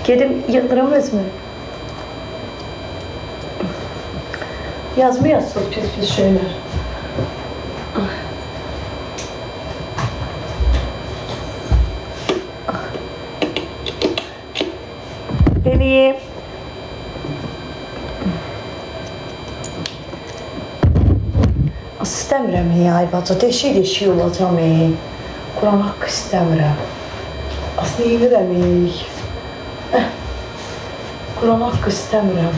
Gedim Yıldırım özümü. Yazmıyorsunuz pis şeyler. Eliyim. İstəmirəm ya bacı, deşik olacam. Quran haqqı istəmirəm. Aslında yemirəm. Quran haqqı istəmirəm.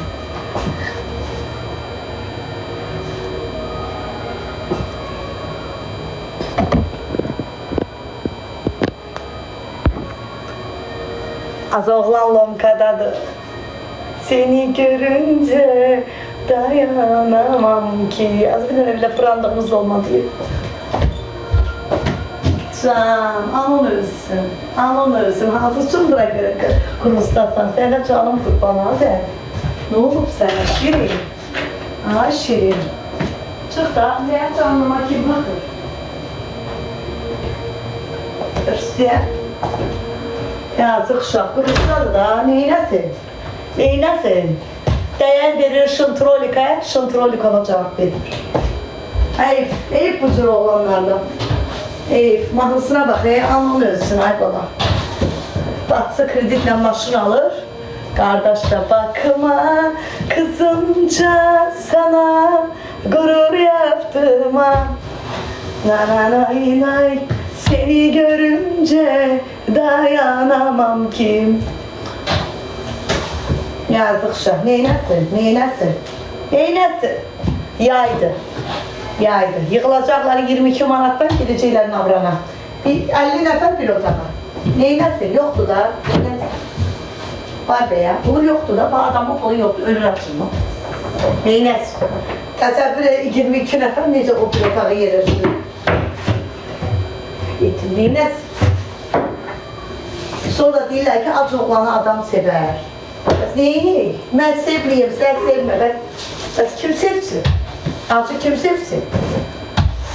Az oğlan Lonkadadır. Seni görünce dayanamam ki. Az bir tane bile fırandığımız olmadı. Can, anan ölsün. Anan ölsün. Hazırsın bırak kurustasan. Sen de canım kurban hadi. Ne oldu sana Şirin? Ha Şirin. Çık da ne canıma kim bakır? Hırsıya. Yazık uşaq, qırışlar da, neyləsin? Neyləsin? Dəyər verir şıntrolikaya, şıntrolik ona cavab verir. Eyb bu cür oğlanlardan. Eyb, mahnısına bax, anan ölsün, ay baba. Batsı kreditle maşın alır, qardaş da bakma, kızınca sana gurur yaptım ha. Nananay. Seni görünce dayanamam ki. Yazık şah, neyləsin? Yaydı. Yığılacaqları 22 manatdan gidəcəklər Navrana. 50 nəfər bir otağa. Neyləsin? Yoxdur da. Var be ya, pulu yoxdur da, adamın pulu yoxdur, ölür açılma. Neyləsin? Təsəvvür 22 nəfər necə o bir otağı yerləşdirir? Yetimliğiniz. Sonra deyirlər ki, ac oğlanı adam sevər. Neyini? Mən sevməyim, sən sevmə. Bəs kim sevsin? Acı kim sevsin?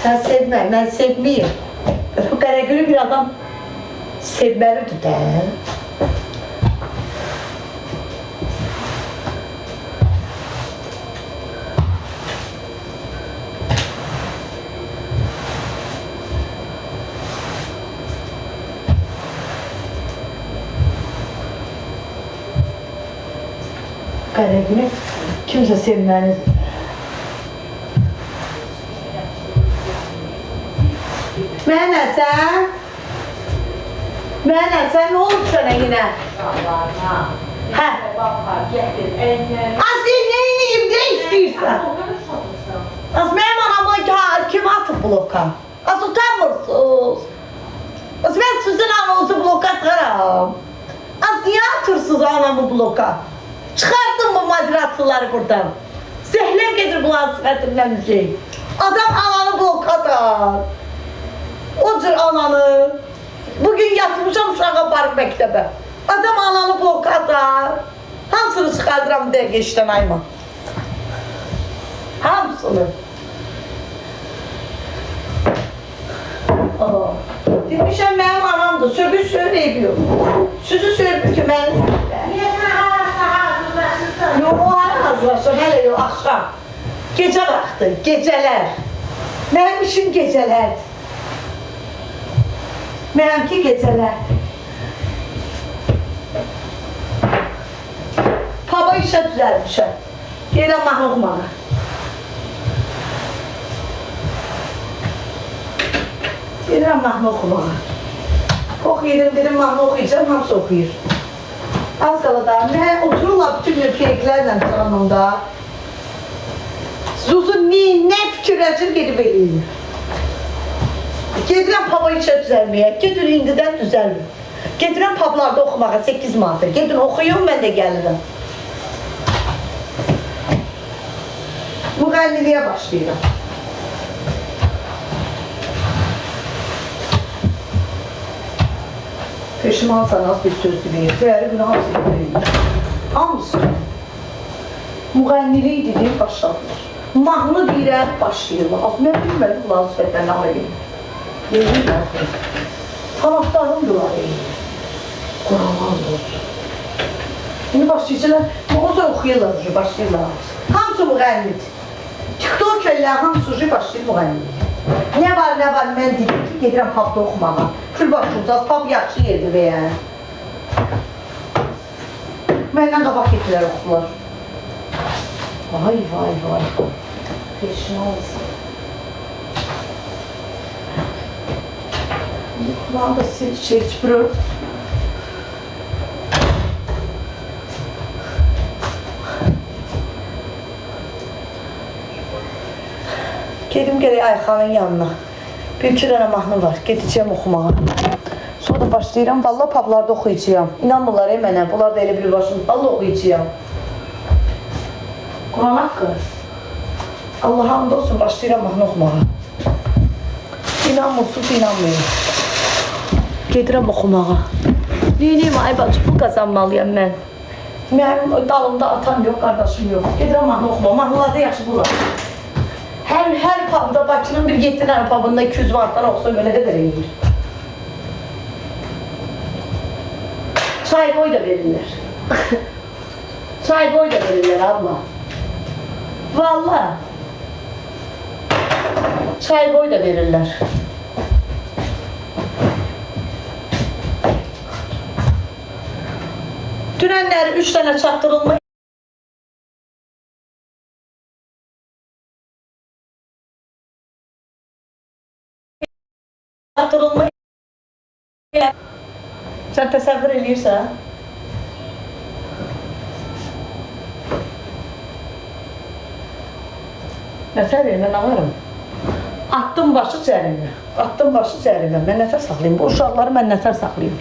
Sən sevmə, mən sevməyim. Bu Qaragülü bir adam sevməlidir də. Qaragülü kimsə sevməlidir. Mənəsən? Nə olub sənə yenə? Hə? Az deyil, neyiniyim, nə istəyirsən? Az mənim anamı kim atıb bloka? Az utanmırsınız. Az mən sizin ananızı bloka atıram. Az niyə atırsınız anamı bloka? Çıxardın bu madratlıları buradan. Zəhləm gedir bunların sifətindən şey. Adam ananı blokadır. O cür ananı. Bugün yatmışam uşağı aparıb məktəbə. Adam ananı blokadır. Hamısını çıxardıram bir dəqiqə işdən ayma. Hamısını. Demişəm mənim anamdır. Sögüç söyləyib yox. Süzü söyləyib ki mənim söyləyib. Yox, o ara hazırlaşır, hələ yox, axşam. Gecə vaxtı, gecələr. Mənim işim gecələrdir. Mənimki gecələrdir. Paba işə düzəlmişəm. Deyirəm mahnı oxumağa. Deyirəm mahnı oxumağa. Oxuyurum, dedim mahnı oxuyacağım, hamısı oxuyur. Az qala da, mən otururlar bütün mülkiyəklərlə canımda. Zuzu nə fikirləşir, gedib eləyir. Gedirəm paba işə düzəlməyə, gedir indidən düzəlmir. Gedirəm pablarda oxumağa 8 manatdır. Gedin oxuyun, mən də gəlirəm. Müğənniliyə başlayıram. Peşimansan az bir söz deməyir, səhəri günü hamısı deməyir. Hamısı. Müğənniliyi deyib başladılar. Mahnı deyirəm, başlayırlar. Mən bilmədim bunların sifətlərini alayım. Deyirlər ki, sanatlarım duvar edir. Qur'an olsun. İndi başlayıcılar, o da oxuyurlar, başlayırlar. Hamısı müğənnidir. TikTok-lər hamısı başlayır müğənnidir. Nə var, mən dedim ki, gedirəm pubda oxumağa. Kül başlayacaq, pub yaxşı yerdir və yəni. Məndən qabaq getirlər oxular. Vay. Peşin olsun. Kulağım da süpürür. Gedim gerek Ayxanın yanına. Bir-iki dənə mahnı var. Gedəcəyəm oxumağa. Sonra başlayıram. Vallahi publarda oxuyacağam. İnanmırlar mənə. Bunlar da elə bir başım. Vallahi oxuyacağam. Quran haqqı. Allah hamd olsun. Başlayıram mahnı oxumağa. İnanmırsınız, inanmayın. Gedirəm oxumağa. Neyim ay bacı, pul qazanmalıyam mən. Mənim dalımda atam yox, qardaşım yox. Gedirəm mahnı oxumağa. Mahnılarda yaxşı bular. Her pubda Bakının bir 7 tane pubunda 200 manatdan olsa öyle qədər eğilir. Çay boy da verirler. Çay boy da verirler abla. Vallahi. Çay boy da verirler. Dünenler 3 tane çaktırılma çaktırılma. Sen təsəvvür edirsən? Nətər mən ağarım. Attım başı cərimə. Attım başı cərimə. Mən nətər saxlayayım? Bu uşaqları mən nətər saxlayayım?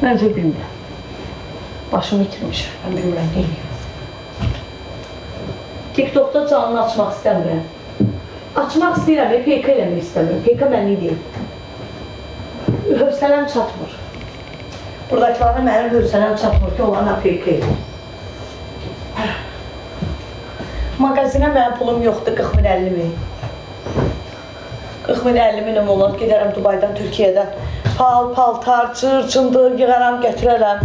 Mən bilmirəm. Başımı itirmişim. Mən bilmirəm neyim. TikTok'da canını açmaq istəmirəm. Açmaq istəyirəm, PK eləmək istəmirəm. PK mənlik deyil. Hövsələm çatmır. Buradakilara mənim hövsələm çatmır ki, onlarla PK edir. Magazinə mənim pulum yoxdur, 40 min 50 min. 40 min 50 minim olar, gedərəm Dubaydan, Türkiyədən. Paltar, cındır, yığaram, gətirərəm.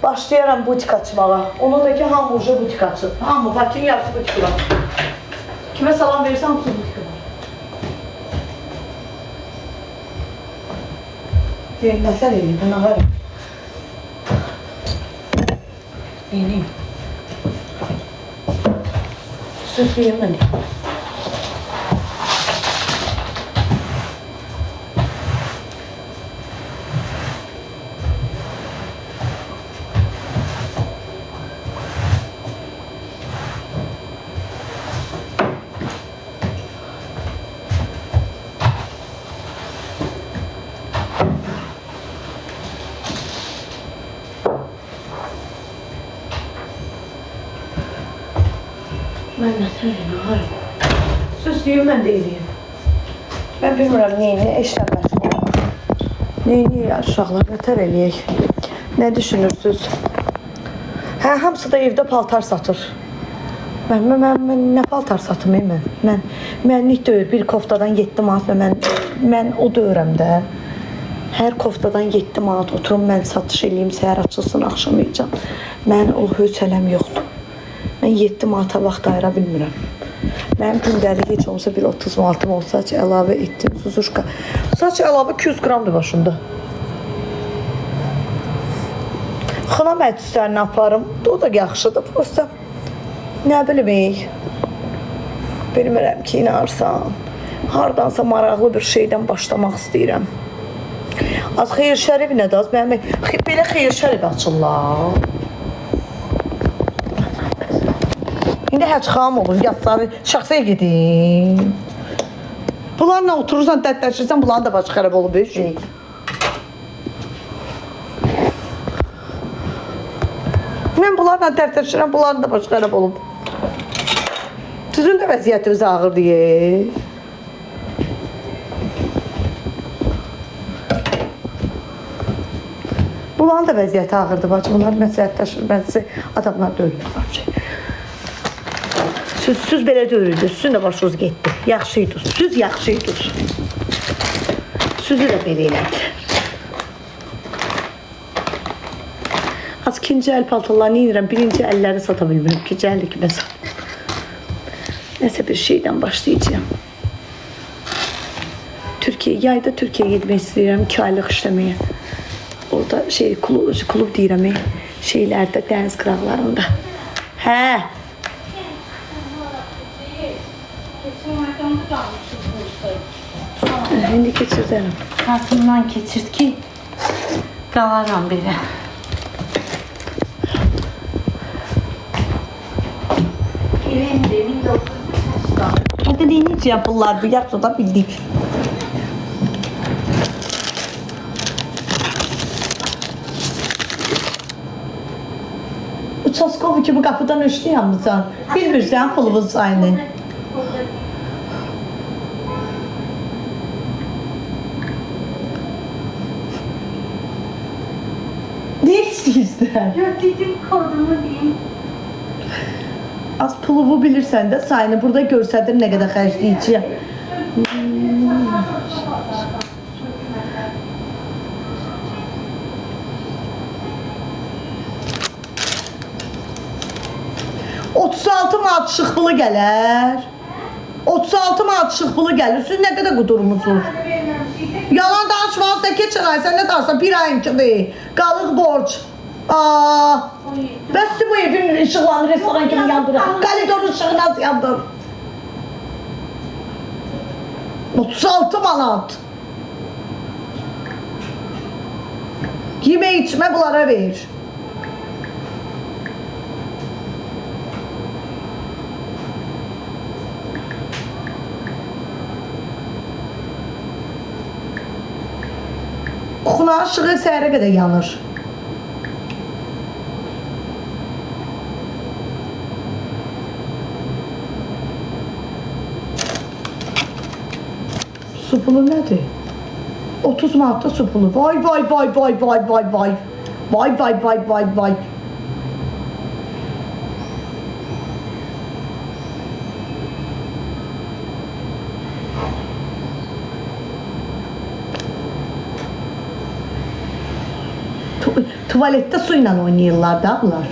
Başlayaram butik açmağa. Onun da ki, hamı uca butik açır. Hamı, Bakının yarısı butik var. Kimə salam verirsə, hamısı butik var. Deyək, nəsər eləyim, mən ağarım. Neyim? Söz deyim mən. Mən nətərəm, ağarım. Söz deyim, mən də eləyim. Mən bilmirəm neyini, işlə məşğul. Neyini ya, uşaqlar, nətər eləyək? Nə düşünürsünüz? Hə, hamısı da evdə paltar satır. Mən nə paltar satım, mən? Mənlik deyil, bir koftadan 7 manat və mən o deyirəm də. Hər koftadan 7 manat oturum, mən satış eləyim, səhər açılsın, axşam yiyəcəm. Mən o hövsələm yoxdur. Mən 7 manata vaxt ayıra bilmirəm. Mənim gündəlik heç olsa bir 30 manatım olsa, saç əlavə etdim, suzuşka. Saç əlavə 200 qramdır başında. Xına məclislərini aparım, o da yaxşıdır. Prosta, nə bilməyik. Bilmirəm ki, inarsan. Hardansa maraqlı bir şeydən başlamaq istəyirəm. Az xeyir şərif nədir? Az mənim belə xeyir şərif açırlar. İndi həc xam olur, yatları şəxsiyə gedim. Bunlarla oturursan, dərdləşirsən, bunların da başı xərab olub, bir şey. Mən bunlarla dərdləşirəm, bunların da başı xərab olub. Sizin də vəziyyətiniz ağır deyə. Bunların da vəziyyəti ağırdır, bacı. Bunlar məsləhətləşir, mən sizə adamlar döyürlər, bacı. Süz belə döyürüldür, süzün də başınız getdi. Yaxşıydı, süz yaxşıydı. Süzü də belə elədi. Az ikinci el paltolarını inirəm, birinci əlləri sata bilmirəm ki, gəldi ki, məsəl. Nəsə bir şeydən başlayacağım. Yayda Türkiye'ye gitmek istiyorum, 2 aylık işlemeye. Orada kulüp deyirəm, şeylerde, deniz kıraqlarında. Hə. İndi keçirdərəm. Kartımdan keçird ki, qalaram belə. Elimdə 1980. Hadi neyinci bunlar bu yaxşıda bildik. Uçaskovu kimi qapıdan öşdü yanmısan. Bilmirsən pulumuz sayını. Ne istəyirsən? Yok dedim kodumu diyeyim. Az pulumu bilirsən də sayını burada görsədir nə qədər xərcləyəcəyəm. $36 manat şıxbılı gələr. 36 manat şıxbılı gəlir. Siz nə qədər qudurmusunuz? Yalan danışmazsa keçin ay, sən nə danışsan bir ayınkidir. Qalıq borc. Bəs bu evin ışıqlarını restoran kimi yandırır. Koridorun ışığı nasıl yandır? 36 manat. Yeme içme bunlara ver. Kuxuna ışığı səhərə qədər yanır. Su pulu nədir? 30 manatda su pulu. Vay vay vay vay vay vay vay. Vay vay vay vay vay. Tuvalette suyla oynayırlar da bunlar.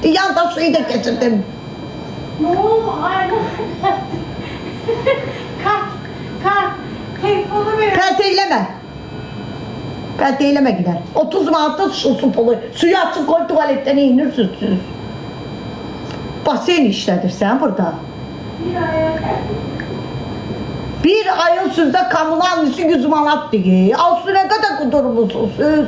Yanda suyu da geçirdim. Ne oldu? Aynen. Kart. Telefonu ver. Pərt eyləmə. Pərt eyləmə gider. 30 manatda su pulu. Suyu açıp koy tuvaletdən inirsiniz. Basen işlədirsən burada. Bir ayın sizdə kommunalnisi 100 manat deyil. Az sürə qədər qudurmusunuz siz.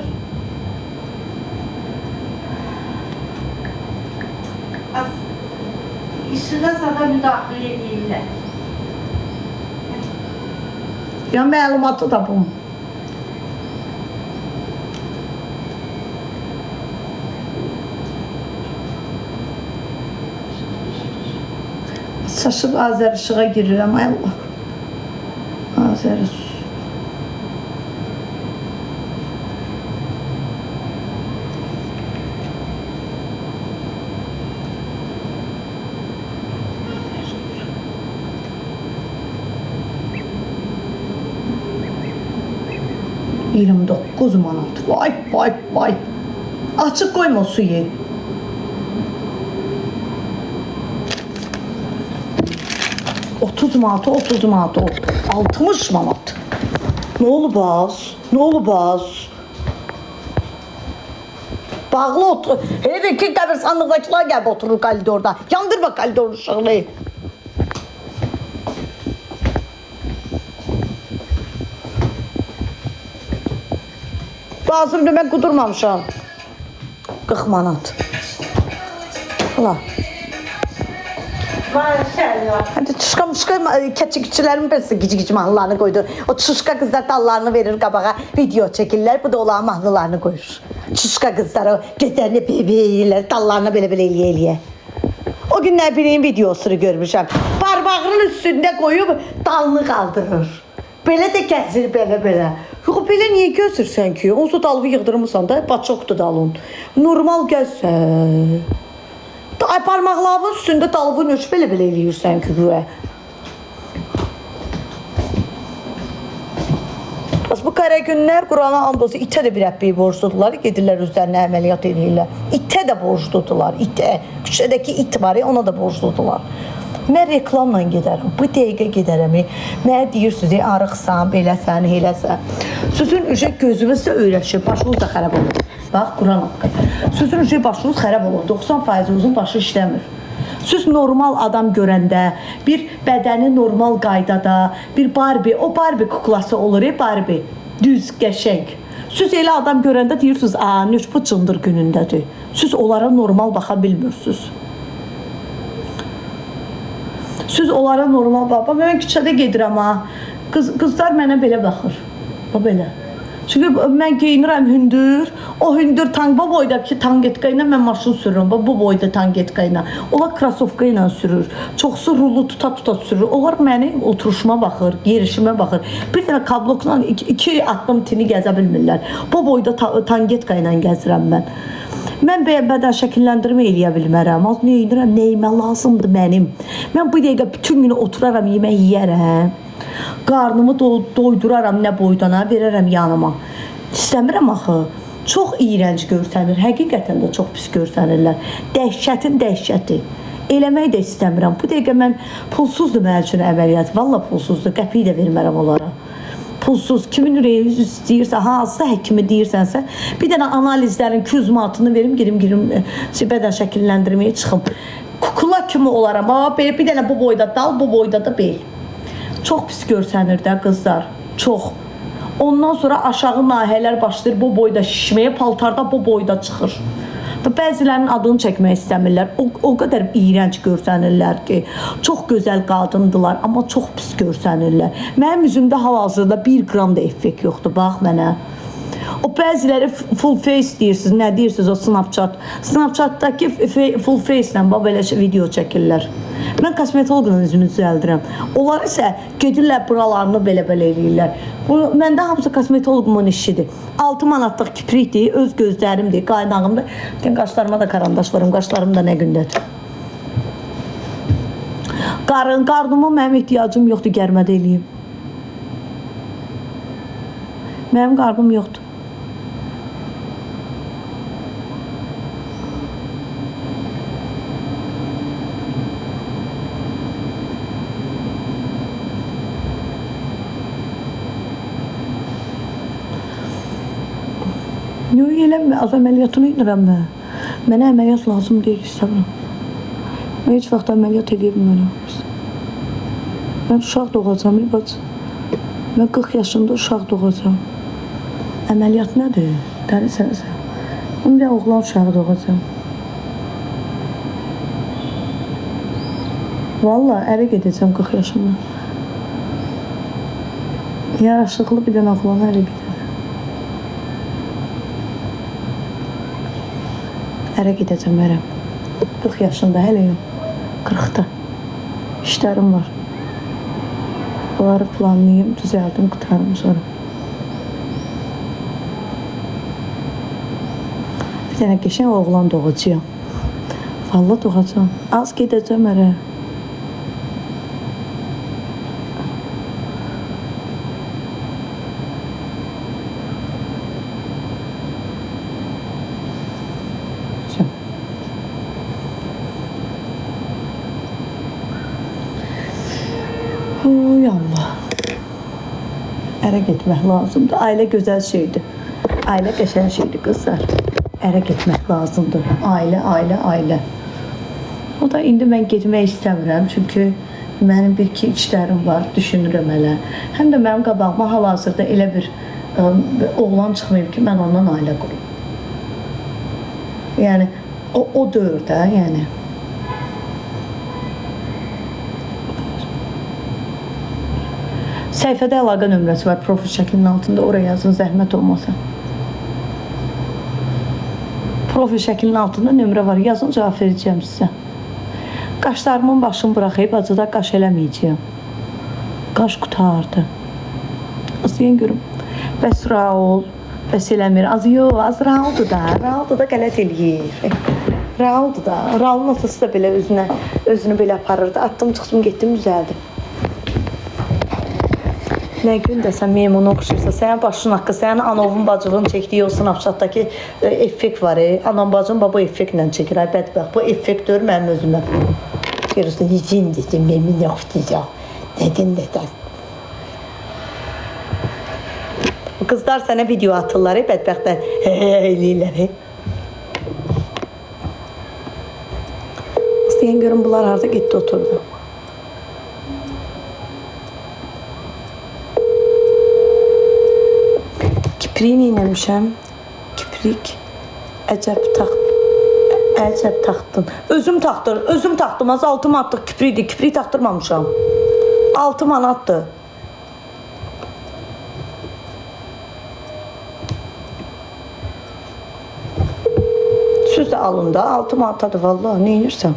İşığa sana müdaxilə edirlər. Ya məlumatı da bu. Saçıb Azər işığa girirəm, ay Allah. Azər işığa. $29 manat. Vay vay vay. Açık koyma o suyu. $30 manat, 30 manat, 60 manat. Ne olub az? Ne olub az? Bağlı otur. Hele ki qəbirstanlıqdakılar gəlib oturur koridorda. Yandır bak koridorun ışığını. Lazım demək qudurmamışam. 40 manat. Ula. Maşallah. Hadi çuşka keçikçilərin birisi gic mahnılarını qoydu. O çuşka qızlar dallarını verir qabağa, video çəkirlər. Bu da onların mahnılarını qoyur. Çuşka qızlar o gözlərini bebeyirlər, dallarını belə-belə eləyə. O günlər birinin videosunu görmüşəm. Parmağının üstündə qoyub dalını qaldırır. Belə də gəzir, belə-belə. Yox, belə niyə gözürsən ki? Onsuz dalı yığdırmısan da, baçoqdur dalın. Normal gəzsən. Ay parmaqlarının üstündə dalı nöş belə-belə eləyirsən ki, güya. Bas bu qara günlər Qurana and olsun, itə də bir həbbəyi borcludular, gedirlər özlərinə əməliyyat edirlər. İtə də borcludular, itə. Küçədəki it var ya, ona da borcludular. Mən reklamla gedərəm, bu dəqiqə gedərəm. Mənə deyirsiniz, arıqsan, beləsən, eləsən. Sizin gözünüzdə öyrəşir, başınız da xərab olur. Bax, Quran haqqı. Sizin başınız xərab olur, 90%-unuzun başı işləmir. Siz normal adam görəndə, bir bədəni normal qaydada, bir Barbie, o Barbie kuklası olur, Barbie, düz, qəşəng. Siz elə adam görəndə deyirsiniz, nüş bu cındır günündədir. Siz onlara normal baxa bilmirsiniz. Siz onlara normal bax. Mən küçədə gedirəm ha. Qızlar mənə belə baxır. Belə. Çünki mən geyinirəm hündür. O hündür bu boydakı tangetka ilə mən maşın sürürəm. Bu boyda tangetka ilə. Onlar krasovka ilə sürür. Çoxsu rullu tuta sürür. Onlar mənim oturuşuma baxır, yerişimə baxır. Bir dənə kablokla 2 addım tini gəzə bilmirlər. Bu boyda tangetka ilə gəzirəm mən. Mən bədən şəkilləndirmə eləyə bilmərəm. Az nə edirəm, nəyimə lazımdır mənim. Mən bu dəqiqə bütün günü oturaram, yemək yeyərəm. Qarnımı doyduraram, nə boydana verərəm yanıma. İstəmirəm axı. Çox iyrənc görsənir. Həqiqətən də çox pis görsənirlər. Dəhşətin dəhşəti. Eləmək də istəmirəm. Bu dəqiqə mən pulsuzdur mənim üçün əməliyyat. Valla pulsuzdur. Qəpiyi də vermərəm onlara. Pulsuz, kimin ürəyiniz istəyirsə, hansısa həkimi deyirsənsə, bir dənə analizlərin 200 manatını verim, girim bədən şəkilləndirməyə çıxım. Kukula kimi olaram, bir dənə bu boyda dal, bu boyda da bel. Çox pis görsənir də qızlar, çox. Ondan sonra aşağı nahiyələr başlayır bu boyda şişməyə, paltarda bu boyda çıxır. Bəzilərinin adını çəkmək istəmirlər. O qədər iyrənc görsənirlər ki, çox gözəl qadındılar, amma çox pis görsənirlər. Mənim üzümdə hal-hazırda 1 qram da effekt yoxdur, bax mənə. O bəziləri full face deyirsiniz, nə deyirsiniz o Snapchat. Snapchatdakı full face ilə belə video çəkirlər. Mən kosmetoloqla üzünü düzəldirəm. Onlar isə gedirlər buralarını belə-belə eləyirlər. Məndə hamısı kosmetoloqumun işidir. 6 manatlıq kiprikdir, öz gözlərimdir, qaynağımdır. Qaşlarıma da karandaş varım, qaşlarım da nə gündədir. Qarnıma mənim ehtiyacım yoxdur, gərmədə eləyim. Mənim qarnım yoxdur. Yox, eləmə, az əməliyyatını edirəm mən. Mənə əməliyyat lazım deyil, istəmirəm. Mən heç vaxt əməliyyat edə bilmərəm. Mən uşaq doğacam, bacı. Mən 40 yaşında uşaq doğacam. Əməliyyat nədir? Dəlisənsə. İndi oğlan uşağı doğacam. Valla, ərə gedəcəm 40 yaşında. Yaraşıqlı bir dənə oğlana ərə gedəcəm. Ərə gedəcəm, ərə. 40 yaşında, hələ yox. 40-da. İşlərim var. Bunları planlayayım, düzəldim, qutarım sonra. Bir dənə qəşəng oğlan doğacağım. Valla doğacağım. Az gedəcəm, ərə. Oy Allah. Ərə getmək lazımdır. Ailə gözəl şeydir. Ailə qəşəng şeydir qızlar. Ərə getmək lazımdır. Ailə. O da indi mən getmək istəmirəm. Çünki mənim bir-iki işlərim var. Düşünürəm hələ. Həm də mənim qabağıma hal-hazırda elə bir oğlan çıxmayıb ki, mən ondan ailə qurum. Yəni, o dövrdə, yəni. Səhifədə əlaqə nömrəsi var, profil şəklinin altında, oraya yazın, zəhmət olmasa. Profil şəklinin altında nömrə var, yazın, cavab verəcəyəm sizə. Qaşlarımın başını buraxıb, acıda qaş eləməyəcəyəm. Qaş qutardı. Azıyən görüm, bəs Raul, bəs eləmir, az Rauldur da qələt eləyir. Rauldur da, Raulun atası da belə özünü belə aparırdı, atdım, çıxdım, getdim, düzəldim. Nə gün də sən memunu oxşursa, sənin başın haqqı, sənin anovun bacının çəkdiyi o Snapchatdakı effekt var. Anam bacım bu effektlə çəkir. Ay bədbəxt, bu effekt deyir mənim özümə. Görürsən, hicindir, memin yoxdur. Nədən. Bu qızlar sənə video atırlar, bədbəxtlər. Eləyirlər. İstəyən görün bunlar harada getdi oturdu. Kipriğini iynəmişəm. Kiprik. Əcəb taxtın. Özüm taxtım. Az 6 manatlıq kiprikdir. Kiprik taxtırmamışam. 6 manatdır. Süz də alın da. 6 manatadır vallahi. Nə edirsən?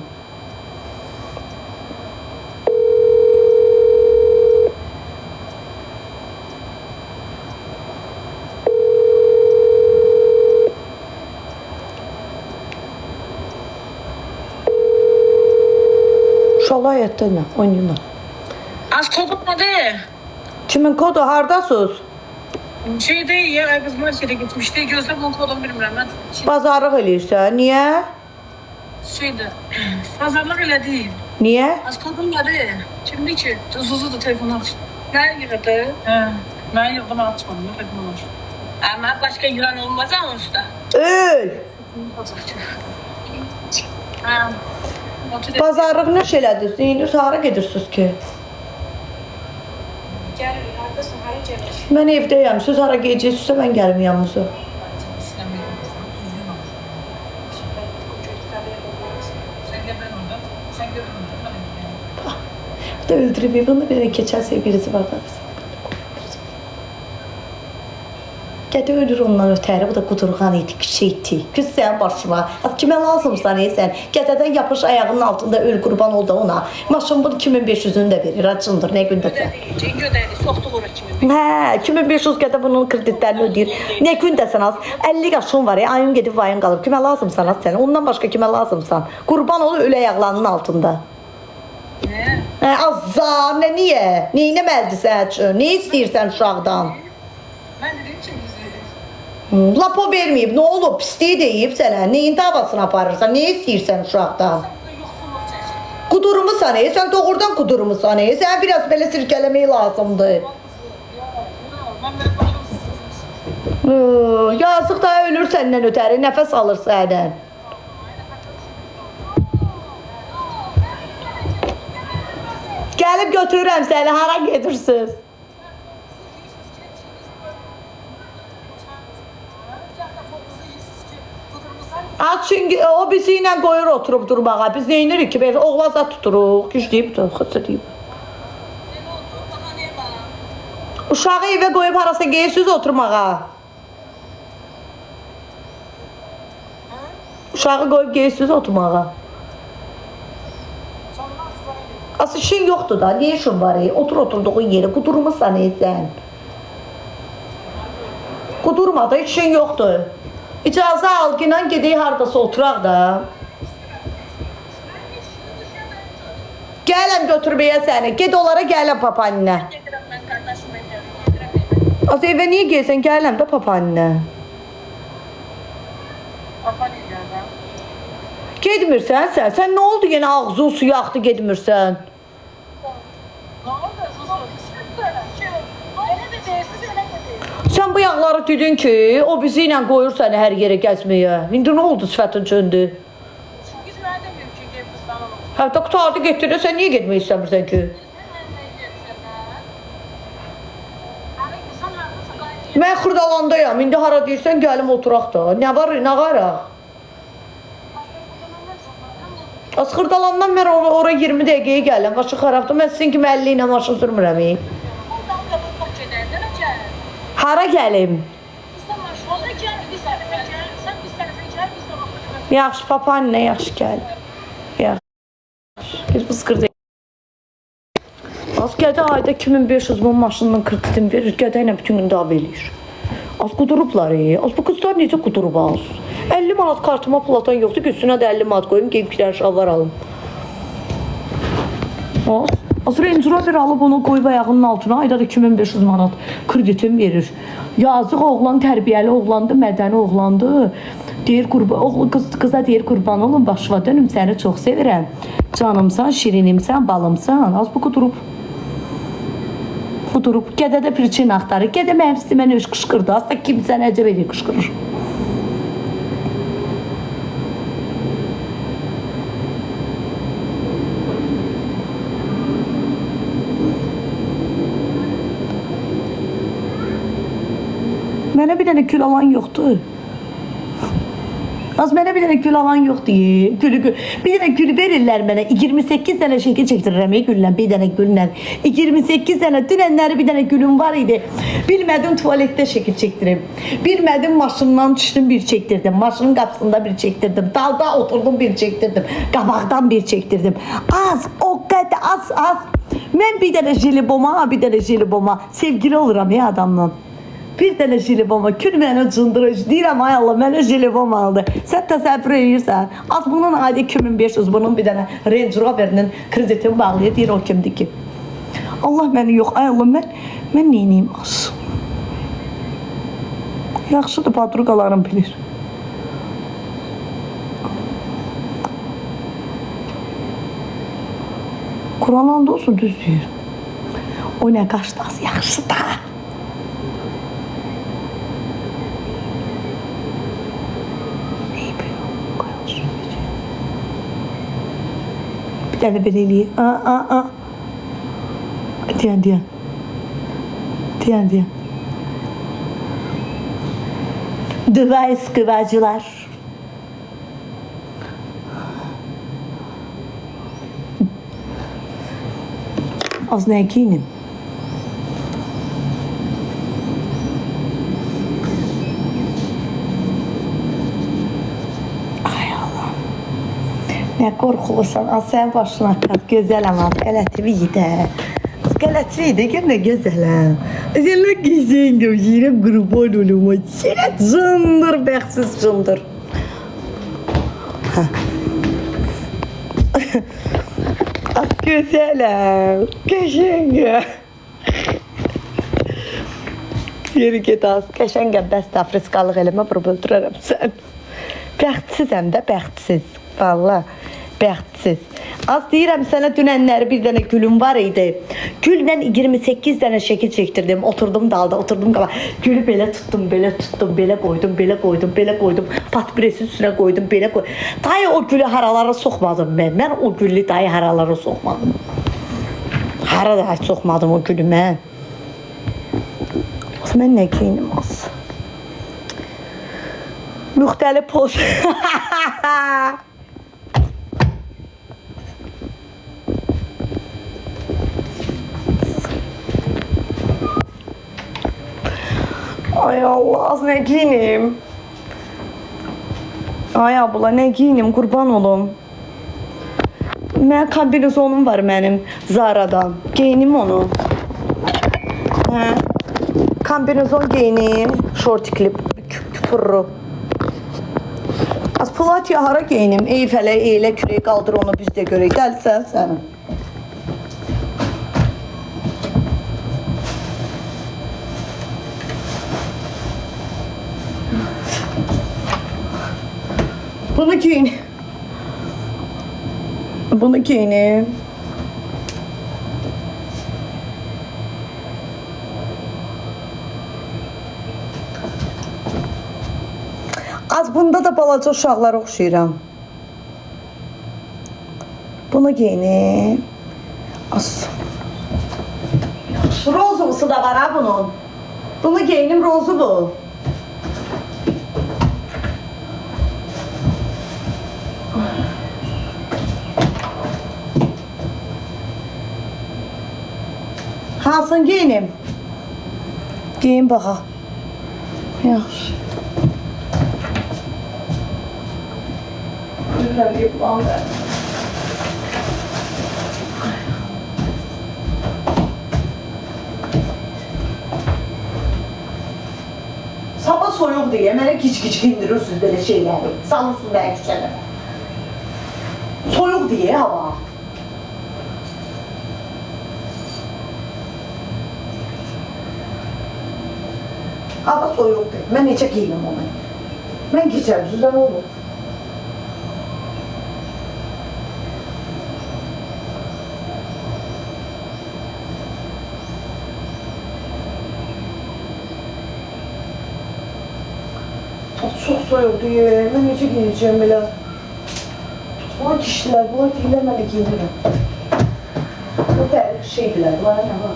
Şalayətdə nə? Oynayırlar. Az kodum nədir? Kimin kodu? Hardasınız? Şeydə ya, biz markete gitmişdi. Gözlə bunun kodunu bilmirəm. Mən Bazarlıq eləyirsən. Niyə? şeydə, pazarlıq elə deyil. Niyə? Az kodum nədir? Kimdir ki? Uzuzudur telefonu aç. Nə yığırdı? Mən yığdım açmadım. Telefonu aç. Ama başka yılan olmaz ama usta. Öl! Ha. Bazarlıq nə şeylədir? Neyiniz, hara gedirsiniz ki? Gel, haklısın, hara gelir. Mən evdəyəm. Siz hara gedəcəksinizsə mən gəlim yanınıza. Da öldürmeyeyim. Bunda bir keçən sevgilisi var da. Gədə ölür ondan ötəri, bu da qudurğan idi, küçəkdi. Küs sənin başına. Kimə lazımsan sən? Gədədən yapış ayağının altında öl, qurban ol da ona. Maşın bunu 2500-ünü də verir, acındır, nə gündəsən? Gödəli, soxduq ora 2500. Hə, 2500 gədə bunun kreditlərini ödəyir. Nə gündəsən az? 50 yaşın var, ayın gedib vayın qalıb. Kimə lazımsan az sən? Ondan başqa kimə lazımsan? Qurban ol, öl ayaqlarının altında. Nə? Hə, azza, niyə? Neynəməlidir sən üçün? Nə istəyirsən uşaqdan? Mən dedim ki, biz Lapo verməyib, nə olub? Pisliyi deyib sənə. Neyin davasını aparırsan? Nə istəyirsən uşaqdan? yoxsulluq çəkir. Qudurmusan, sən doğrudan qudurmusan, sən biraz belə sirkələmək lazımdır. Mən belə başım Yazıq da ölür səndən ötəri, nəfəs alır səndən. Gəlib götürürəm səni, hara gedirsiniz? Çünki o bizi ilə qoyur oturub durmağa. Biz neyinirik ki? Oğlaza tuturuq. Gücləyib də, xısı deyib. Uşağı evə qoyub harasa geyirsiniz oturmağa. Uşağı qoyub geyirsiniz oturmağa. Asıl işin yoxdur da. Niyə işin var? Otur oturduğun yeri. Qudurmuşsan sən. Qudurma da, işin yoxdur. İcazə al, inan gedək haradasa oturaq da. Gələm götürməyə səni. Ged onlara gələm papaninə. Az evə niyə gelsən? Gələm də papaninə. Gedmirsən sən? Sən nə oldu yenə ağzın suyu axdı gedmirsən? Sən bu yağları dedin ki, o bizi ilə qoyur səni hər yerə gəzməyə. İndi nə oldu sifətin çöndü? Hətta qutardı getdin, sən niyə getmək istəmirsən ki? Mən Xırdalandayam, indi hara deyirsən gəlim oturaq da. Nə var, nə qaraq? Az Xırdalandan mən ora 20 dəqiqəyə gələm, başı xarabdır. Mən sizin kimi 50 ilə maşın sürmürəm. Hara gəlim? Yaxşı, papaninə yaxşı gəl. Yaxşı. Biz bızqırdayıq. Az gədə ayda 2500 mun maşından kreditini verir, gədə ilə bütün gün dav eləyir. Az qudurublar, az bu qızlar necə qudurub az? 50 manat kartıma pul atan yoxdur ki, üstünə də 50 manat qoyum, geyib kirər şalvar alım. Az. Range Rover alıb onu qoyub ayağının altına, ayda da 2500 manat kreditim verir. Yazıq oğlan tərbiyəli oğlandı, mədəni oğlandı. Deyir oğlu qıza deyir qurban olun, başıma dönüm, səni çox sevirəm. Canımsan, şirinimsən, balımsan. Az bu qudurub. Gədədə priçin axtarır. Gədə mənim sistemə nöş qışqırdı. Aslında kimsə nəcəb edir qışqırır. Mənə bir dənə gül alan yoxdur. Az mənə bir dənə gül alan yoxdur. Bir dənə gül verirlər mənə. 28 dənə şəkil çəkdirirəm güllə, bir dənə güllə. 28 dənə, dünənləri bir dənə gülüm var idi. Bilmədim tualetdə şəkil çəkdirim. Bilmədim maşından düşdüm, bir çəkdirdim. Maşının qapısında bir çəkdirdim. Dalda oturdum, bir çəkdirdim. Qabaqdan bir çəkdirdim. Az, o qədər, az. Mən bir dənə jeliboma, sevgili oluram ya adamla. Bir dənə jeliboma, kül mənə cındırır. Deyirəm, ay Allah, mənə jelibom aldı. Sən təsəvvür edirsən. Az bunun ayda 2500, bunun bir dənə Range Rover'nin kreditini bağlayır. Deyir, o kimdir ki? Allah məni yox, ay Allah, mən neyiniyim az? Yaxşıdır, padruqalarım bilir. Kur'an anda olsun, düz deyir. O nə qaşdı az, yaxşı da. Bir tane belə eləyir. Deyən. Dubai sıkıvacılar. Az nə giyinim? Nə qorxulusan, az sən başına qaz, gözələm az, qələtivi də. Qələtivi də, gör nə gözələm. Özəllə gəzəngəm, yerəm qurban olum, sənə cındır, bəxtsiz cındır. Az gözələm, qəşəngəm. Yeri get az, qəşəngəm, bəs tafrisqalıq eləmə, bura öldürərəm sən. Bəxtsizəm də, bəxtsiz. Valla, bəxtsiz. Az deyirəm sənə dünənləri bir dənə gülüm var idi. Güllə 28 dənə şəkil çəkdirdim. Oturdum dalda, oturdum qaba. Gülü belə tutdum, belə qoydum. Patpresi üstünə qoydum, belə qoydum. Dayı o gülü haralara soxmadım mən. Mən o gülü dayı haralara soxmadım. Hara da soxmadım o gülü mən. Mən nə geyinim az? Müxtəlif poz. Ay Allah, az nə giyinim? Ay abla, nə giyinim, qurban olum. Mən kombinezonum var mənim Zara'dan. Geyinim onu. Hə? Kombinezon geyinim, şortikli, küpürlü. Az Platya hara geyinim, Eyfələ, eylə, kürək qaldır onu biz də görək. Dəlsən sənin. Bunu giyinim. Az bunda da balaca uşaqlara oxşayıram. Bunu giyinim. Az. Rozumusu da var ha bunun. Bunu giyinim, rozu bu. Hansın giyinim? Giyin baxa. Yaxşı. Bilmem yapılan ver. Sabah soyuq deyə mənə gic-gic giyindirirsiniz belə şeyləri. Salırsınız mənə küçədə. Soyuq deyə hava. Hava soyuqdur. Mən necə giyinim onu? Mən giyəcəm, sizə nə olur? Çox soyuqdur, mən necə giyəcəm belə? Bunlar kişilər, bunlar deyirlər, mən də giyinirəm. Bu dərik şeydirlər, bunlara nə var?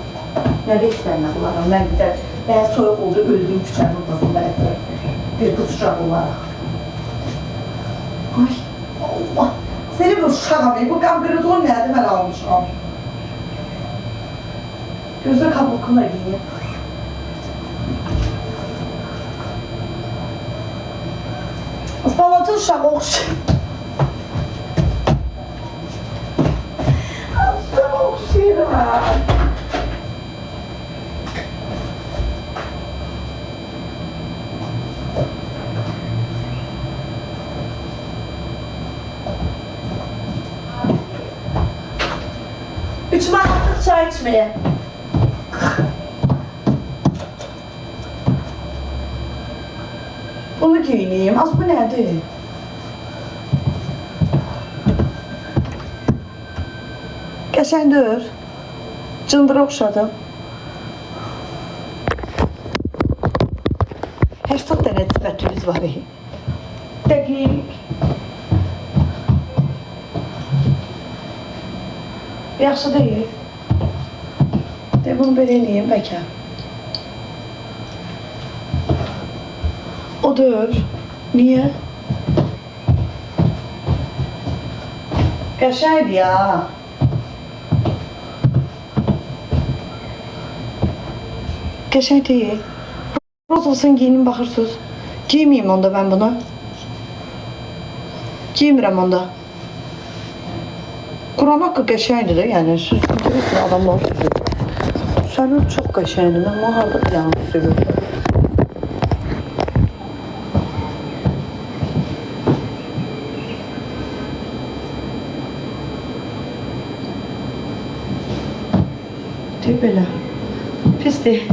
Nə deyirlər, bunlara? Mən bir də mənə soyuq oldu, öldüyüm küçənin ortasında bir qız uşaq olaraq. Ay, Allah! Seni bir uşağım, bu qamqırızon nədir mən almışam? Gözlə kabukuna giyin. Balaca uşaq oxşayır. Uşaq oxşayır ha. Üç manatlıq çay içməyə. Bunu giyineyim. Az bu nədir? Qəşəngdir. Cındıra oxşadım. 80 dənə sifətimiz var. Dəqiq. Yaxşı deyil. De bunu belə eləyim bəlkə. Odur. Niyə? Qəşəngdir ya. Qəşəng deyil. Roz olsun giyinim baxırsınız. Giyməyim onda mən bunu. Giymirəm onda. Quran haqqı qəşəngdir də, yəni siz görürsünüz adamlar sürür. Sənin çox qəşəngdir, mən bunu harada planı sürür. Deyir belə. Pis deyil.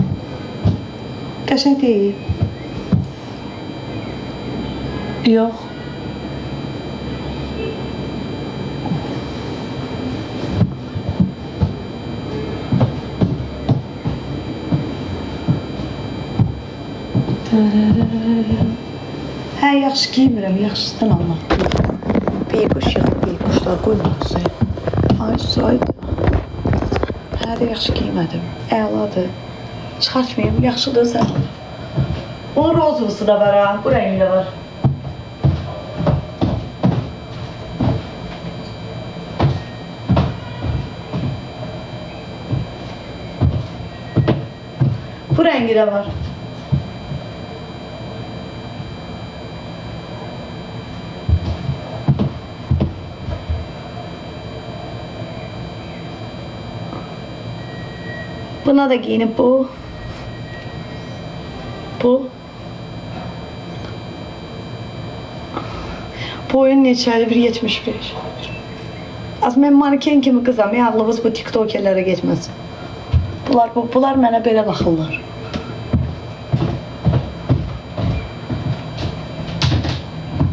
Qəşəng deyil. Yox. Hə, yaxşı giymirəm, yaxşısından anlatdım. Beyquş yığıb, beyquşlar qoymadısı. Ay, saydı. Hə, də yaxşı giymədim. Əladır. Çıxartmayayım, yaxşıdır sən. Bunun rozvusu da var ha, bu rəngi də var. Bu rəngi də var. Buna da giyinip bu. Bu. Boyun neçəli? 1.75. Az mən manken kimi qızam, ağlımız bu tiktokerlərə getməsin. Bunlar mənə belə baxırlar.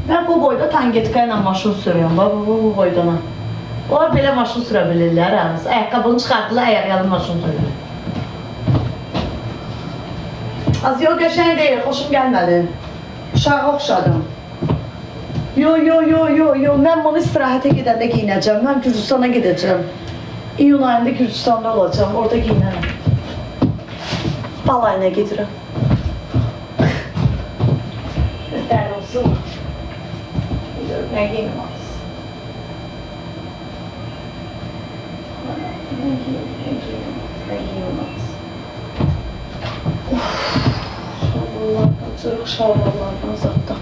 Mən bu boyda tangetka ilə maşın sürüyorum, bu boydana. Onlar belə maşın sürə bilirlər, ayaqqabını çıxardılar, ayaqyalı maşın sürüyor. Az yox, qəşəng deyil, xoşum gəlmədi. Uşağa oxşadım. Yo, mən bunu istirahətə gedəndə giyinəcəm, mən Gürcüstana gedəcəm. İyun ayında Gürcüstanda olacam, orada giyinərəm. Balayına gedirəm. Dəli olsun. Nə giyinəm az? Nə giyinəm az? Cırıq şalvarlardan zaddan.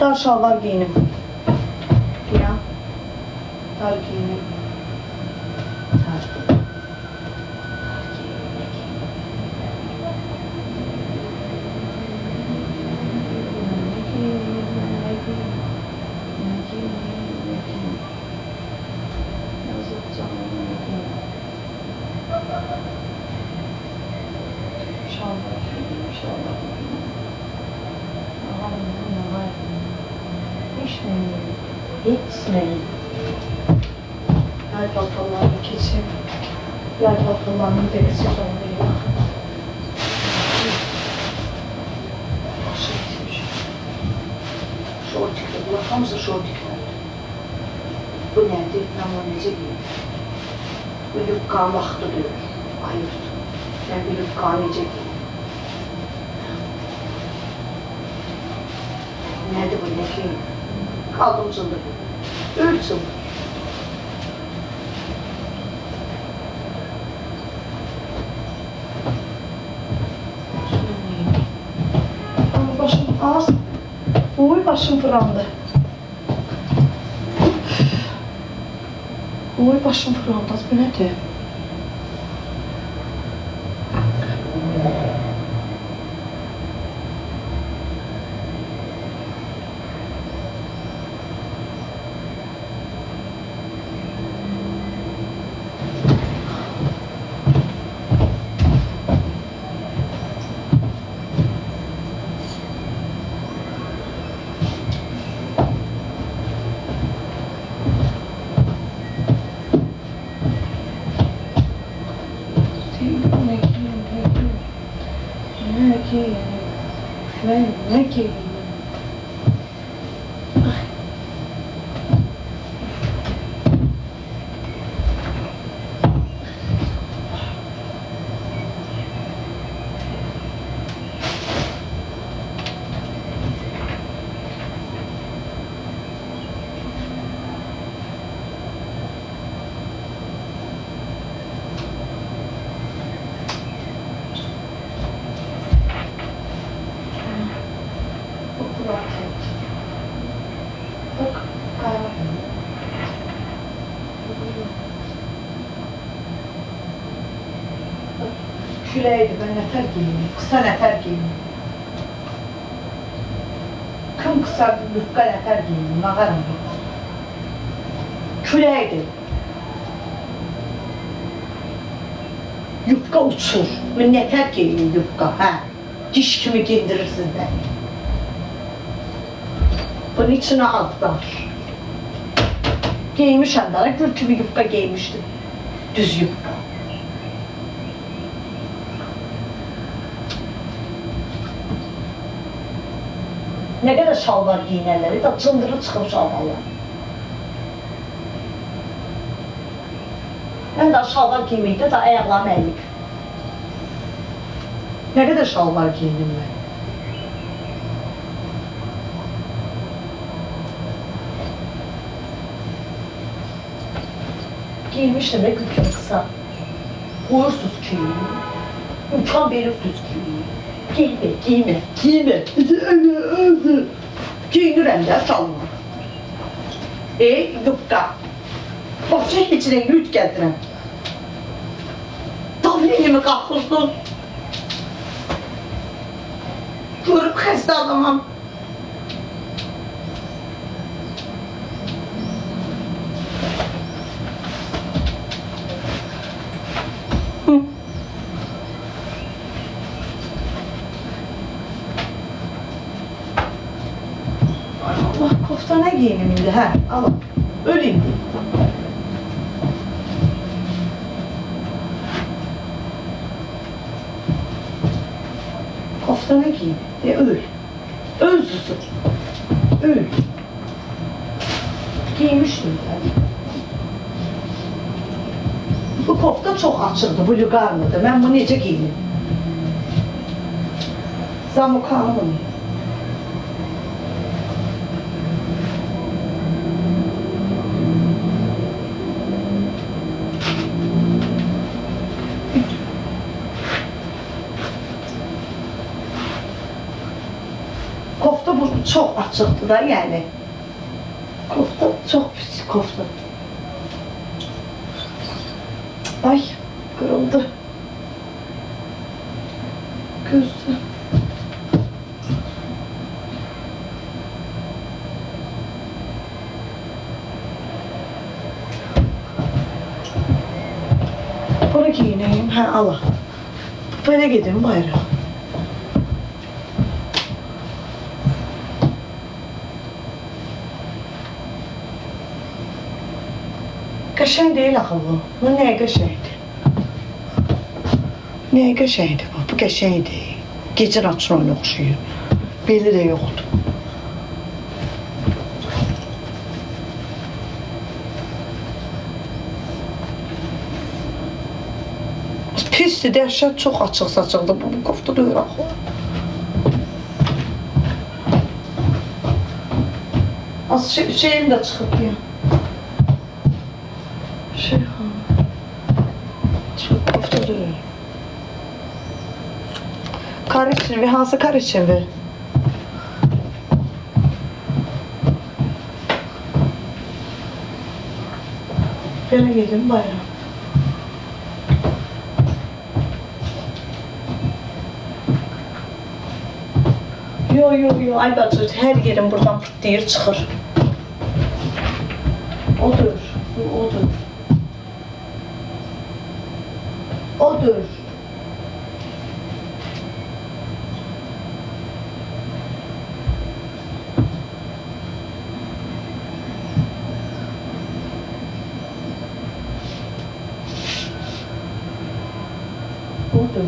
Dar şalvar giyinim. Ya. Dar giyinim. Dar. Şalvar giyinim. Hepsini. Yay paltolarını keçim. Yay paltolarının deri sezonuna bakın. Aşağı gitmiş. Şortikler, bunlar hamısı şortikler. Bu nədir? Mən onu necə deyim? Bu yufqanın vaxtı deyir. Hayır. Mən bu yufqanı necə deyim? Nədir bu, nə ki? Kaldım çıldır. Öl çıldır. Başım az. Uy, başım fırandı. Uy, başım fırandı. Bu nədir? Ne ki? Bak, küləydi, ben nətər giyim, qısa nətər giyim. Kım qısa, lüqqa nətər giyim, mağaram giyim. Küləydi. Yufqa uçur, ben nətər giyim yufqa, hə? Diş kimi giyindirirsin də. Bunun içine azlar. Giymişəm də, gül kimi yufqa giymişdim. Düz yufqa. Ne kadar şalvar giyinirler, da çındırı çıkıp şalvarlar. Ben de şalvar giymekte de ayaklarım eğik. Ne kadar şalvar giyinim ben. Giymiştim de küçük kısa. Uğursuz giyin. İmkan verirsiniz giyin. Giyme. Giyinirəm də şalvar. Yufqa. Başa içine lüt gətirəm. Davlenimi qalxırsın. Görüb xəstə adamam. Allah, koftana giyinim indi, hə, alın. Öl indi. Koftana giyin, öl. Öl susun. Öl. Giymiştim ben. Bu kofta çok açıldı, bu lüqarlıdır. Ben bunu necə giyinim? Zamukanım. Kofta bu çok açıktı da yani. Kofta çok pis kofta. Ay kırıldı. Gözü. Bunu giyineyim. Ha Allah. Böyle gideyim bayrağa. Qəşəng deyil axı bu. Bu nəyə qəşəngdir? Nəyə qəşəngdir bu? Bu qəşəng deyil. Gecə açın oyuna oxşuyur. Beli də yoxdur. Pisdir, dəhşət çox açıq saçıqdır. Bu kofta da axı. Az şeyim də çıxıb ya. Kofta da kar için hansı kar için ver? Belə gedim bayram. Yo, ay bacı, hər yerim buradan pırtlayır, çıxır. Odur, bu odur. Odur. Odur.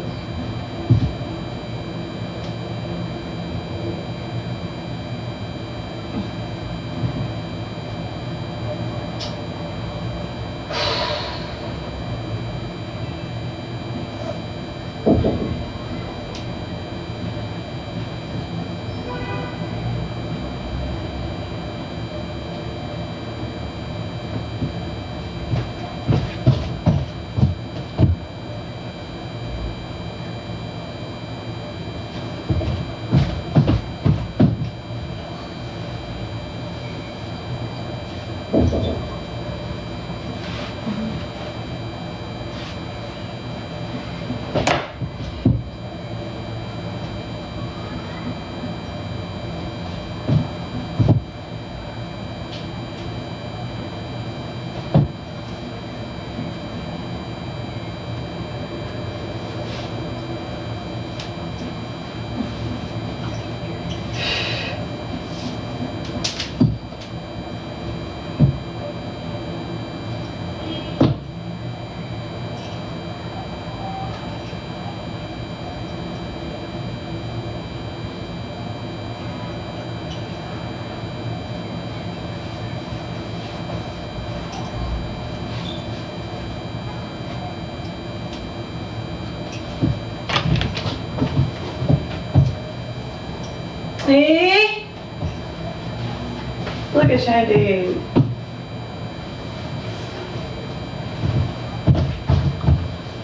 Look at Shandy.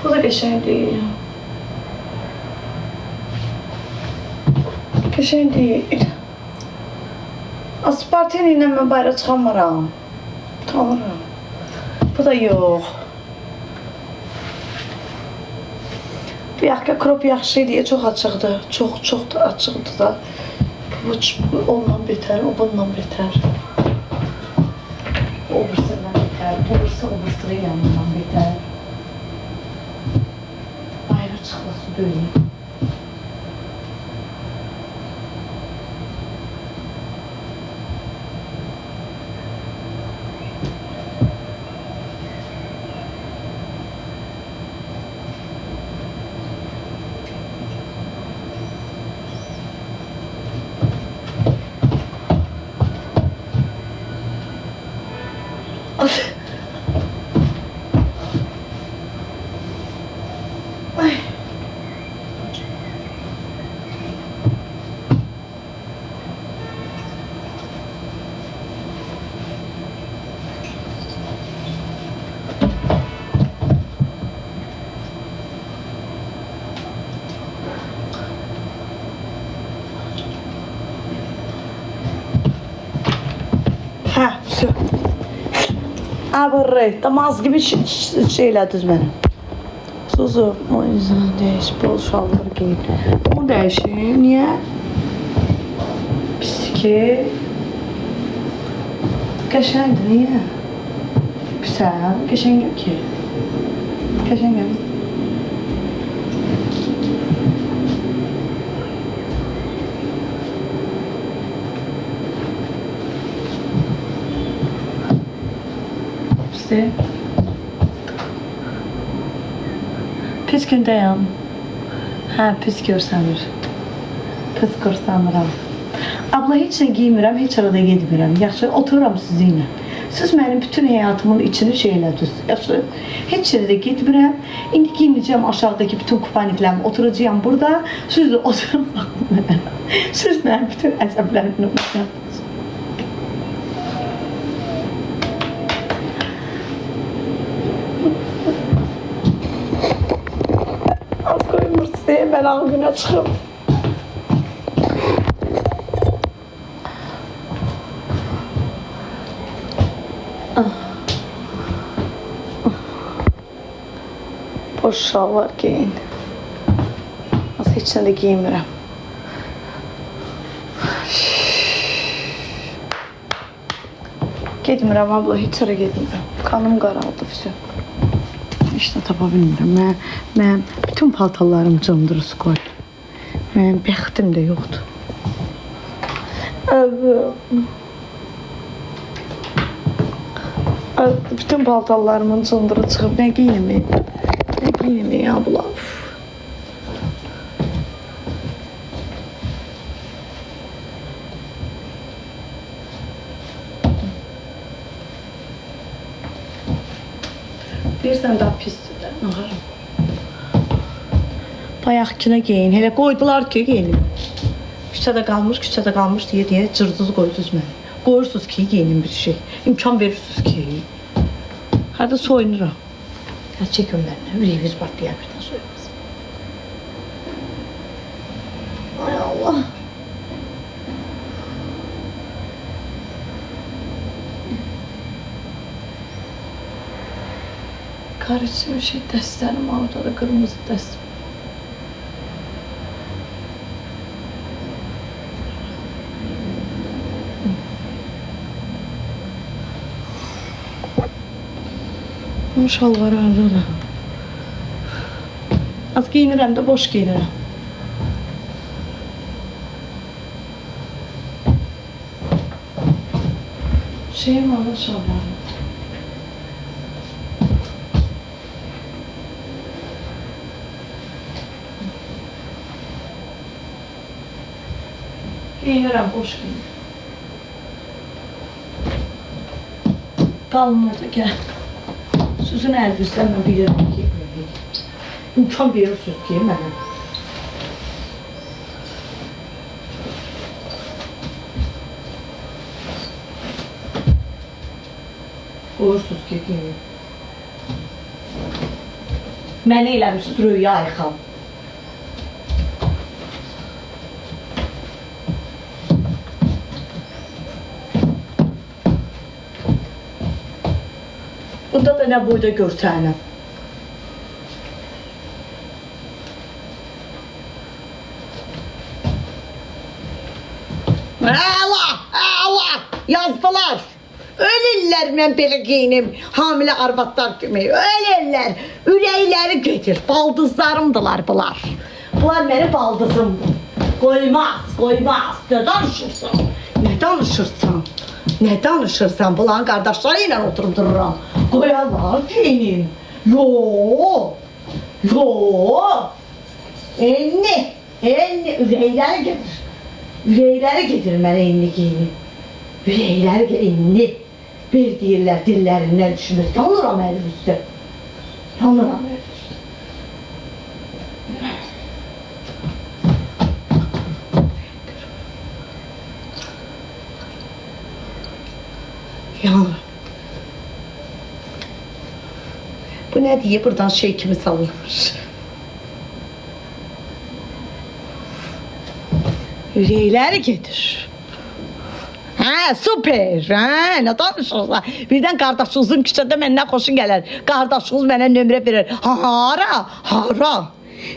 Look at Shandy. Look at Shandy. Aspartini ben bayrağı çıkamıram. Tamam. Bu da yok. Bu yaxka krop yaxşı deyə çox açıqdır. Çox da açıqdır da. Bu ondan betər, o bundan betər. O birisindən betər, bu birisi o birisi yanından betər. Bayrağı çıxması döyün. Ay. Ha, все. Abarrı, damaz gibi şeyler benim. Suzu, o yüzden değiş, bol şalvar giyin. O değişim, niye? Psiki. Qəşəngdir, niye? Güzel, qəşəng yok ki. Qəşəng yok. İşte. Pis gündəyəm. Hə, pis görsənir. Pis görsənirəm. Abla heç nə giymirəm, heç arada getmirəm. Yaxşı, otururam sizinlə. Siz mənim bütün həyatımın içini elədiniz. Yaxşı, heç yerə də getmirəm. İndi giyinəcəm aşağıdakı bütün kupaniklərimi, oturacağam burada. Siz də oturun baxın mənə. Siz mənim bütün əsəblərimi unutdunuz. Az koymursunuz diye ben al güne çıkıp. Boş şalvar giyin. Az heç nə də giymirəm. Getmirəm abla, heç yerə getmirəm. Kanım qaraldı bütün. Heç nə tapa bilmirəm. Mən bütün paltarlarım cındırız qoydum. Mənim bəxtim də yoxdur. Bütün paltarlarımın cındırı çıxıb. Nə giyinimi? Nə giyinimi abla? Birsən daha pisdir də, nağarım. Bayaqkına giyin, elə qoydular ki, giyinim. Küçədə qalmış deyə cırzız qoydunuz mənə. Qoyursunuz ki, giyinim bir şey. İmkan verirsiniz ki. Hadi soyunuram. Ya çekin mənə, ürəyimiz partlayar birdən soyunmaz. Ay Allah. Kar içi bir şey dəstlərim, orada da qırmızı dəstəm. Şalvar arada da. Az giyinirəm də, boş giyinirəm. Şeyim var da şalvarım. Giyinirəm, boş giyinirəm. Qalın orada, gəl. Sizin əlbizlərlə bilirəm ki, imkan verirsiniz ki, mənə. Qoyursunuz ki, giyinin. Məni eləmişsiniz rüya ayxam. Bunda da nə boyda görsənəm. Allah! Yazdılar! Ölürlər mən belə geyinim, hamilə arvadlar kimi. Ölürlər, ürəkləri gedir. Baldızlarımdılar bunlar. Bunlar məni baldızımdır. Qoymaz. Ne danışırsan? Ne danışırsan? Bunların qardaşları ilə oturup dururam. Qoyarlar geyinim. Yo. Enni. Ürəkləri gedir. Ürəkləri gedir mənə enni geyinim. Ürəkləri enni. Bir deyirlər, dillərindən düşünür. Yanıram əlim üstə. Yanıram. Bu nə diye buradan şey kimi salınmış. Ürəkləri gedir. Hə, super. Hə, nə danışırsan? Birdən qardaşınızın küçədə məndən xoşun gələr. Qardaşınız mənə nömrə verir. Hara?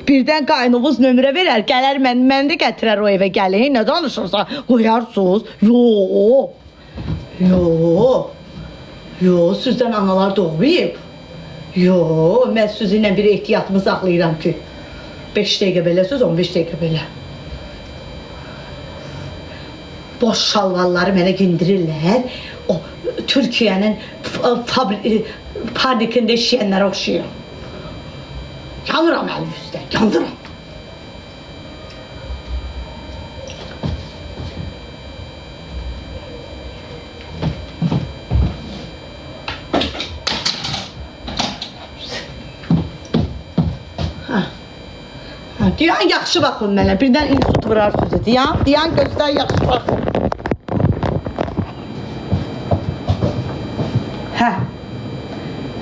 Birdən qaynımız nömrə verər, gələr məni də gətirər o evə gəlin. Nə danışırsan? Qoyarsınız? Yo, sizdən analar doğmayıb. Yo, mən sizinlə bir ehtiyatımı saxlayıram ki, 5 dəqiqə belə söz, 15 dəqiqə belə. Boş şalvarları mənə gindirirlər. O Türkiyənin panikində işləyənlərə oxşayır. Yanıram əli üstə, yanıram. Diyan yaxşı baxın mənə, birdən insult vurar sözü. Diyan göstər yaxşı baxın.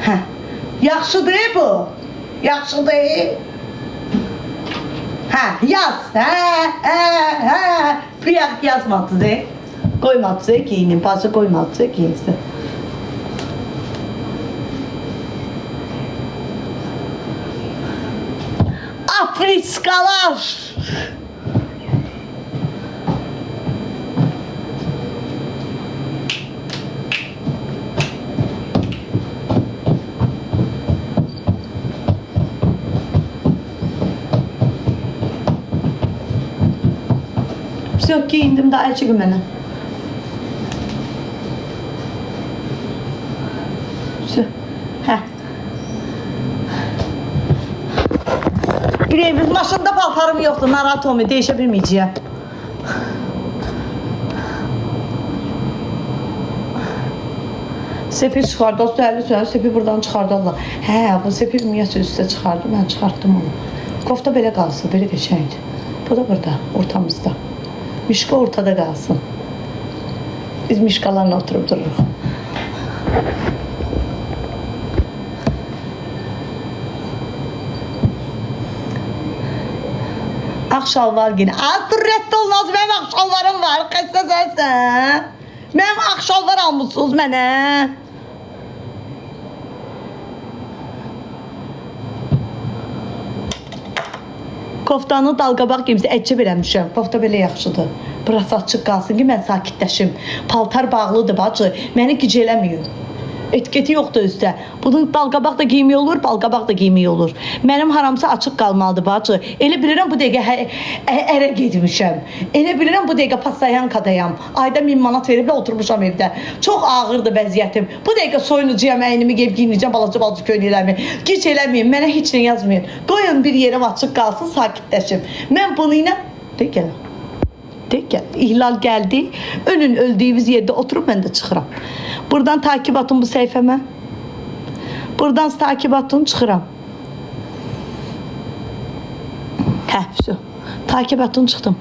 Hə. Yaxşıdır bu. Yaxşıdır. Hə, yaz. Hə. Bir yazmadıdır. Qoymadıdır, giyinin. Bazı qoymadıdır, giyinsin. Afriskalar. Yok giyindim daha elçi günmene. Hə. Bir evin maşında paltarım yoxdur, narahat olmayı, değişə bilməyəcəyəm. Sepil çıxardı, o səhərli səhər sepil buradan çıxardarlar. Hə, bu sepil ümumiyyətlə üstə çıxardı, mən çıxartdım onu. Kofta belə qalsın, belə qəşəngdir. Bu da burada, ortamızda. Mişka ortada qalsın. Biz mişkalarla oturub dururuq. Ağ şalvar yine. Az dur rədd olmaz, mənim ağ şalvarım var. Xəstə sənsən. Mənim ağ şalvar almışsınız mənə. Koftanı dalqabaq giyimsə əcəb eləmişəm. Kofta belə yaxşıdır. Burası açıq qalsın ki, mən sakitləşim. Paltar bağlıdır bacı. Məni gic eləmiyor. Etiketi yoxdur özdə. Bunun dalqabaq da giyimi olur, balqabaq da giyimi olur. Mənim haramsa açıq qalmalıdır bacı. Elə bilirəm bu dəqiqə ərə getmişəm. Elə bilirəm bu dəqiqə pastayankadayam. Ayda 1000 manat veriblə oturmuşam evdə. Çox ağırdır vəziyyətim. Bu dəqiqə soyunacağam, əynimi geyib giyinəcəm, balaca köynəklərimi. Gic eləməyin, mənə heç nə yazmayın. Qoyun bir yerim açıq qalsın, sakitləşim. Mən bunu ilə... İhlal gəldi. Önün öldüyümüz yerdə oturub mən də çıxıram. Buradan takip atın bu səhifəmə. Buradan takip atın, çıxıram. Hə, takip atın, çıxdım.